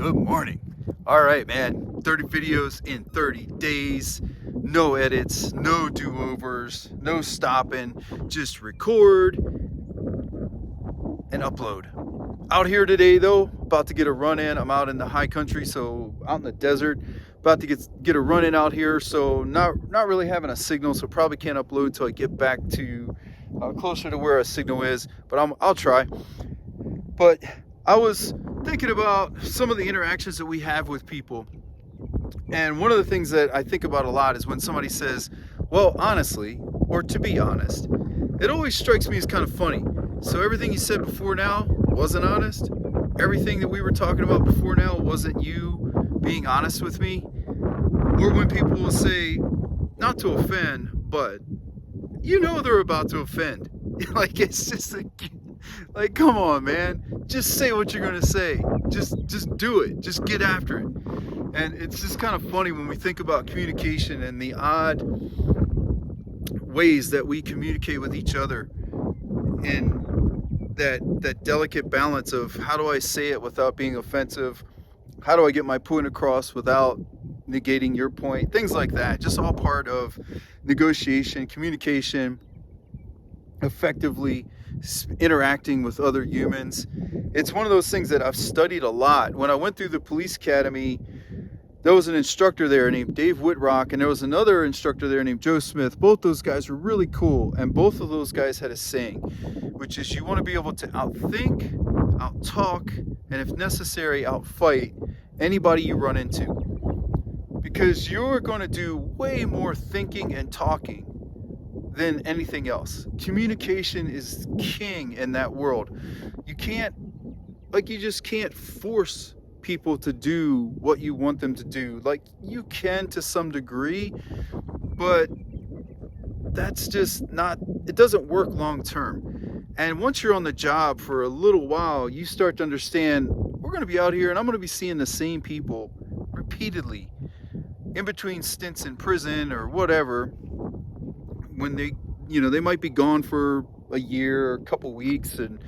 Good morning. All right, man. 30 videos in 30 days. No edits, no do-overs, no stopping. Just record and upload. Out here today, though, about to get a run in. I'm out in the high country, so out in the desert. About to get a run in out here, so not really having a signal, so probably can't upload till I get back to closer to where a signal is. But I'll try. But I was thinking about some of the interactions that we have with people. And one of the things that I think about a lot is when somebody says, well, honestly, or to be honest. It always strikes me as kind of funny. So everything you said before now wasn't honest? Everything that we were talking about before now wasn't you being honest with me? Or when people will say, not to offend, but you know they're about to offend. Like, it's just like, come on, man. Just say what you're gonna say. Just do it. Just get after it. And it's just kind of funny when we think about communication and the odd ways that we communicate with each other, and that delicate balance of how do I say it without being offensive? How do I get my point across without negating your point? Things like that. Just all part of negotiation, communication, effectively interacting with other humans. It's one of those things that I've studied a lot. When I went through the police academy, there was an instructor there named Dave Whitrock, and there was another instructor there named Joe Smith. Both those guys were really cool, and both of those guys had a saying, which is you want to be able to outthink, outtalk, and if necessary, outfight anybody you run into. Because you're going to do way more thinking and talking than anything else. Communication is king in that world. You just can't force people to do what you want them to do. Like, you can to some degree, but that's just not, it doesn't work long term. And once you're on the job for a little while, you start to understand, we're going to be out here and I'm going to be seeing the same people repeatedly in between stints in prison or whatever, when they might be gone for a year or a couple weeks, and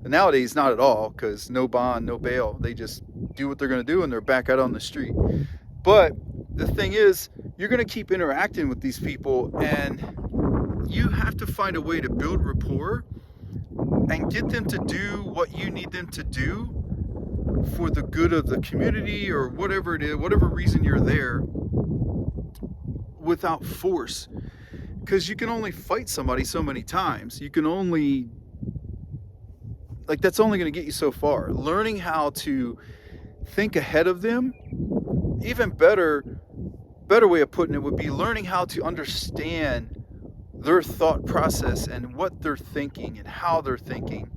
nowadays not at all, because no bond, no bail. They just do what they're going to do and they're back out on the street. But the thing is, you're going to keep interacting with these people, and you have to find a way to build rapport and get them to do what you need them to do for the good of the community or whatever it is, whatever reason you're there, without force. Because you can only fight somebody so many times. You can only, that's only going to get you so far. Learning how to think ahead of them, even better way of putting it would be learning how to understand their thought process and what they're thinking and how they're thinking,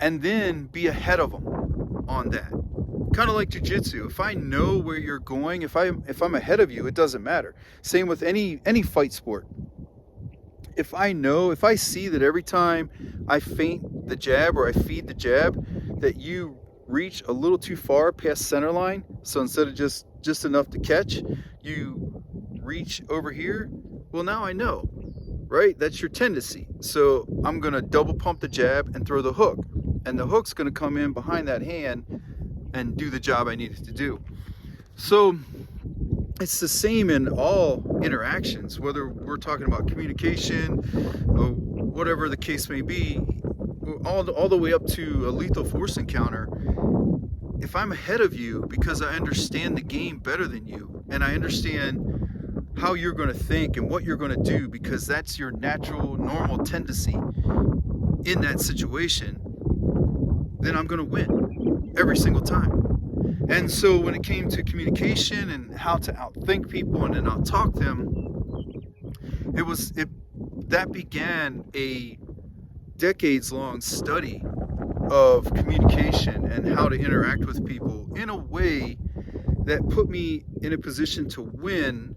and then be ahead of them on that. Kind of like jiu-jitsu. If I know where you're going, if I'm ahead of you, it doesn't matter. Same with any fight sport. If I see that every time I feint the jab or I feed the jab, that you reach a little too far past center line, so instead of just enough to catch, you reach over here, well, now I know, right? That's your tendency. So I'm going to double pump the jab and throw the hook. And the hook's going to come in behind that hand and do the job I needed to do. So it's the same in all interactions, whether we're talking about communication or whatever the case may be, all the way up to a lethal force encounter. If I'm ahead of you because I understand the game better than you, and I understand how you're going to think and what you're going to do, because that's your natural, normal tendency in that situation, then I'm going to win every single time. And so when it came to communication and how to outthink people and then outtalk them, that began a decades-long study of communication and how to interact with people in a way that put me in a position to win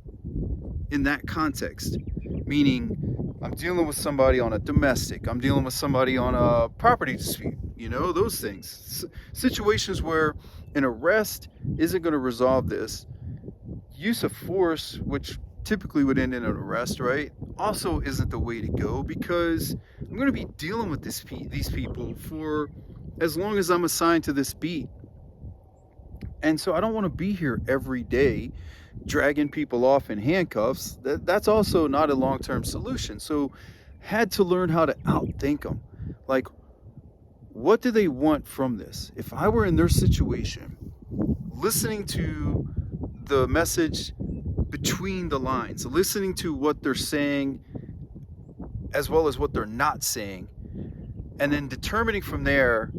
in that context. Meaning, I'm dealing with somebody on a domestic, I'm dealing with somebody on a property dispute, those things. Situations where an arrest isn't going to resolve this. Use of force, which typically would end in an arrest, right, also isn't the way to go, because I'm going to be dealing with these people for as long as I'm assigned to this beat. And so I don't want to be here every day dragging people off in handcuffs. That's also not a long-term solution. So had to learn how to outthink them. Like, what do they want from this? If I were in their situation, listening to the message between the lines, listening to what they're saying as well as what they're not saying, and then determining from there,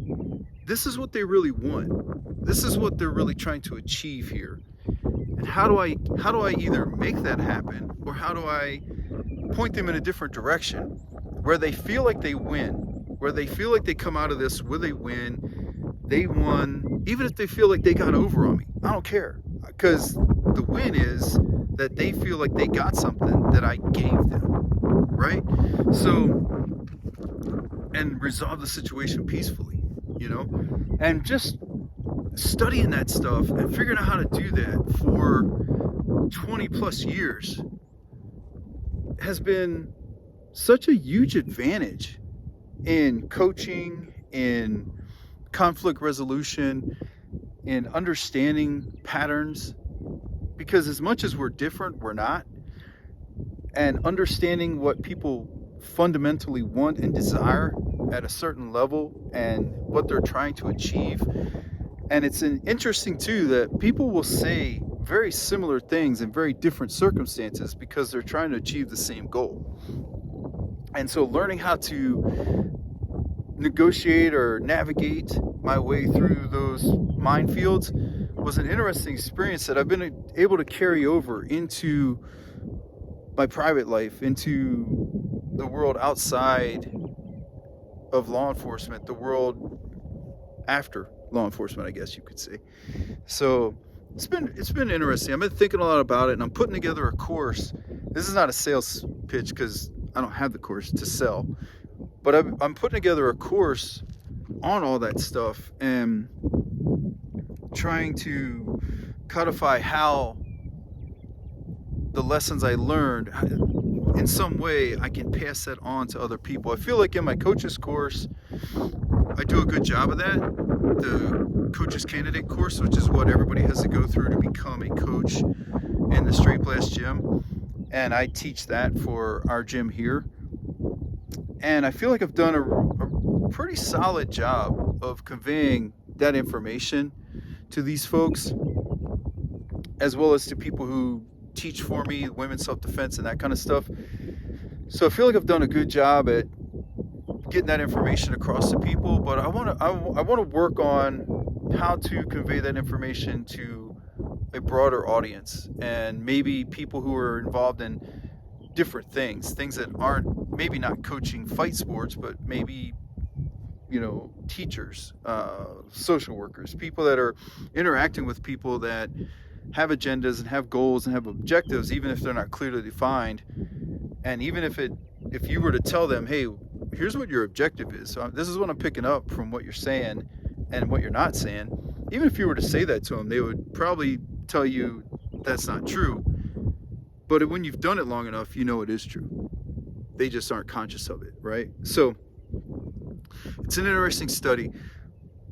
this is what they really want. This is what they're really trying to achieve here. And how do I either make that happen, or how do I point them in a different direction where they feel like they win, where they feel like they come out of this where they win, they won, even if they feel like they got over on me. I don't care, because the win is that they feel like they got something that I gave them, right? So, and resolve the situation peacefully, and just studying that stuff and figuring out how to do that for 20 plus years has been such a huge advantage in coaching, in conflict resolution, in understanding patterns, because as much as we're different, we're not. And understanding what people fundamentally want and desire at a certain level and what they're trying to achieve. And it's interesting too that people will say very similar things in very different circumstances because they're trying to achieve the same goal. And so learning how to negotiate or navigate my way through those minefields was an interesting experience that I've been able to carry over into my private life, into the world outside of law enforcement, the world after law enforcement, I guess you could say. So it's been interesting. I've been thinking a lot about it, and I'm putting together a course. This is not a sales pitch because I don't have the course to sell, but I'm putting together a course on all that stuff and trying to codify how the lessons I learned, in some way I can pass that on to other people. I feel like in my coach's course, I do a good job of that. The coach's candidate course, which is what everybody has to go through to become a coach in the Straight Blast Gym. And I teach that for our gym here. And I feel like I've done a pretty solid job of conveying that information to these folks, as well as to people who teach for me, women's self-defense and that kind of stuff. So I feel like I've done a good job at getting that information across to people, but I want to work on how to convey that information to a broader audience, and maybe people who are involved in different things that aren't maybe not coaching fight sports, but maybe teachers, social workers, people that are interacting with people that have agendas and have goals and have objectives, even if they're not clearly defined. And even if you were to tell them, hey, here's what your objective is, so this is what I'm picking up from what you're saying and what you're not saying, even if you were to say that to them, they would probably tell you that's not true. But when you've done it long enough, it is true. They just aren't conscious of it, right? So it's an interesting study.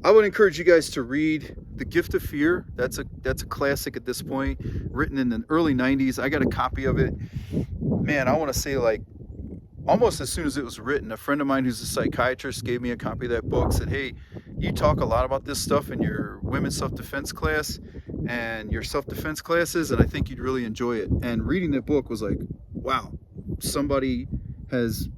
I would encourage you guys to read The Gift of Fear. That's a classic at this point, written in the early 90s. I got a copy of it. Man, I want to say like almost as soon as it was written, a friend of mine who's a psychiatrist gave me a copy of that book, said, hey, you talk a lot about this stuff in your women's self-defense class and your self-defense classes, and I think you'd really enjoy it. And reading that book was like, wow, somebody has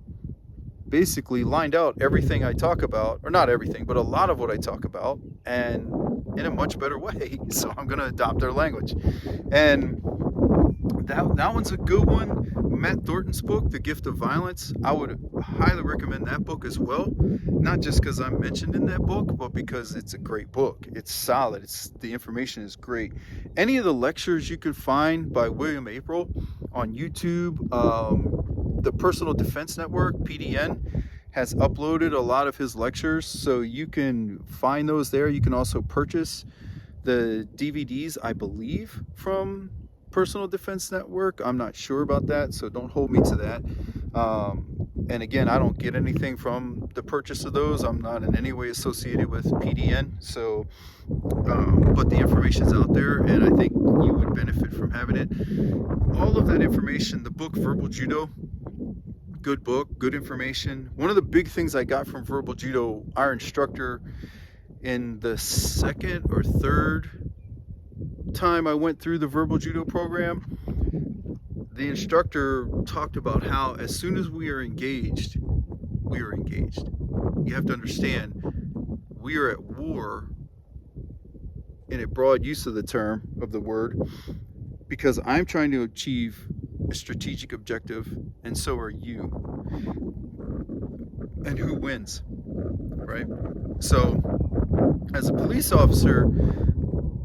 basically lined out everything I talk about, or not everything, but a lot of what I talk about, and in a much better way. So I'm going to adopt their language. And that one's a good one. Matt Thornton's book, The Gift of Violence, I would highly recommend that book as well. Not just because I'm mentioned in that book, but because it's a great book. It's solid. The information is great. Any of the lectures you can find by William April on YouTube, the Personal Defense Network, PDN, has uploaded a lot of his lectures, so you can find those there. You can also purchase the DVDs, I believe, from Personal Defense Network. I'm not sure about that, so don't hold me to that. And again, I don't get anything from the purchase of those. I'm not in any way associated with PDN. So, but the information's out there, and I think you would benefit from having it. All of that information, the book Verbal Judo, good book, good information. One of the big things I got from Verbal Judo, our instructor, in the second or third time I went through the Verbal Judo program, the instructor talked about how as soon as we are engaged, we are engaged. You have to understand, we are at war, in a broad use of the term, of the word, because I'm trying to achieve a strategic objective, and so are you. And who wins, right? So, as a police officer,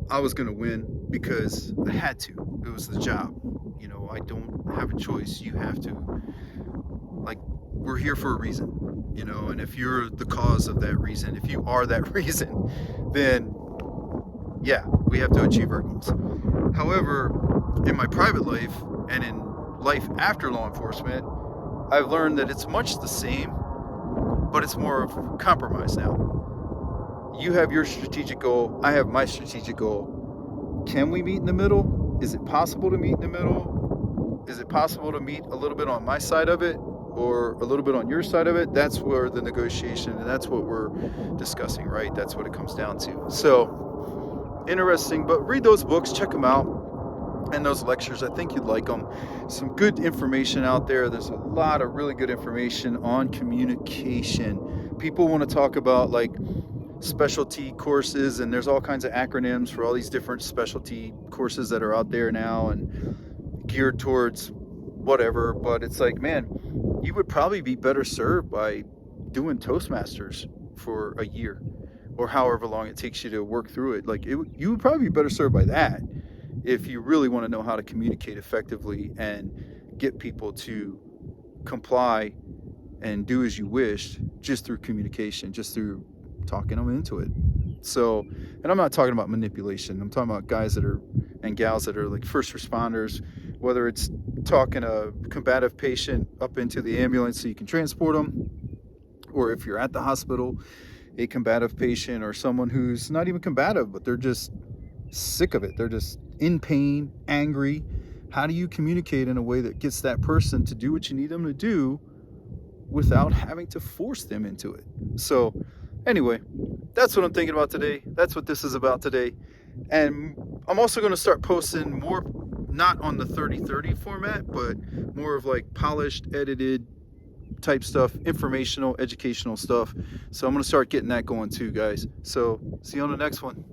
I was going to win because I had to. It was the job. You know, I don't have a choice. You have to. Like, we're here for a reason, you know, and if you're the cause of that reason, if you are that reason, then yeah, we have to achieve our goals. However, in my private life and in life after law enforcement, I've learned that it's much the same, but it's more of compromise now. You have your strategic goal, I have my strategic goal. Can we meet in the middle? Is it possible to meet in the middle? Is it possible to meet a little bit on my side of it or a little bit on your side of it? That's where the negotiation, and that's what we're discussing, right? That's what it comes down to. So, interesting, but read those books, check them out, and those lectures. I think you'd like them. Some good information out there. There's a lot of really good information on communication. People want to talk about like specialty courses, and there's all kinds of acronyms for all these different specialty courses that are out there now and geared towards whatever, but it's like, man, you would probably be better served by doing Toastmasters for a year or however long it takes you to work through it. Like, you would probably be better served by that if you really want to know how to communicate effectively and get people to comply and do as you wish just through communication, just through talking them into it. So, and I'm not talking about manipulation. I'm talking about guys that are, and gals that are like first responders, whether it's talking a combative patient up into the ambulance so you can transport them, or if you're at the hospital, a combative patient or someone who's not even combative, but they're just sick of it. They're just in pain, angry. How do you communicate in a way that gets that person to do what you need them to do without having to force them into it? So anyway, that's what I'm thinking about today. That's what this is about today. And I'm also going to start posting more, not on the 30-30 format, but more of like polished, edited type stuff, informational, educational stuff. So I'm going to start getting that going too, guys. So see you on the next one.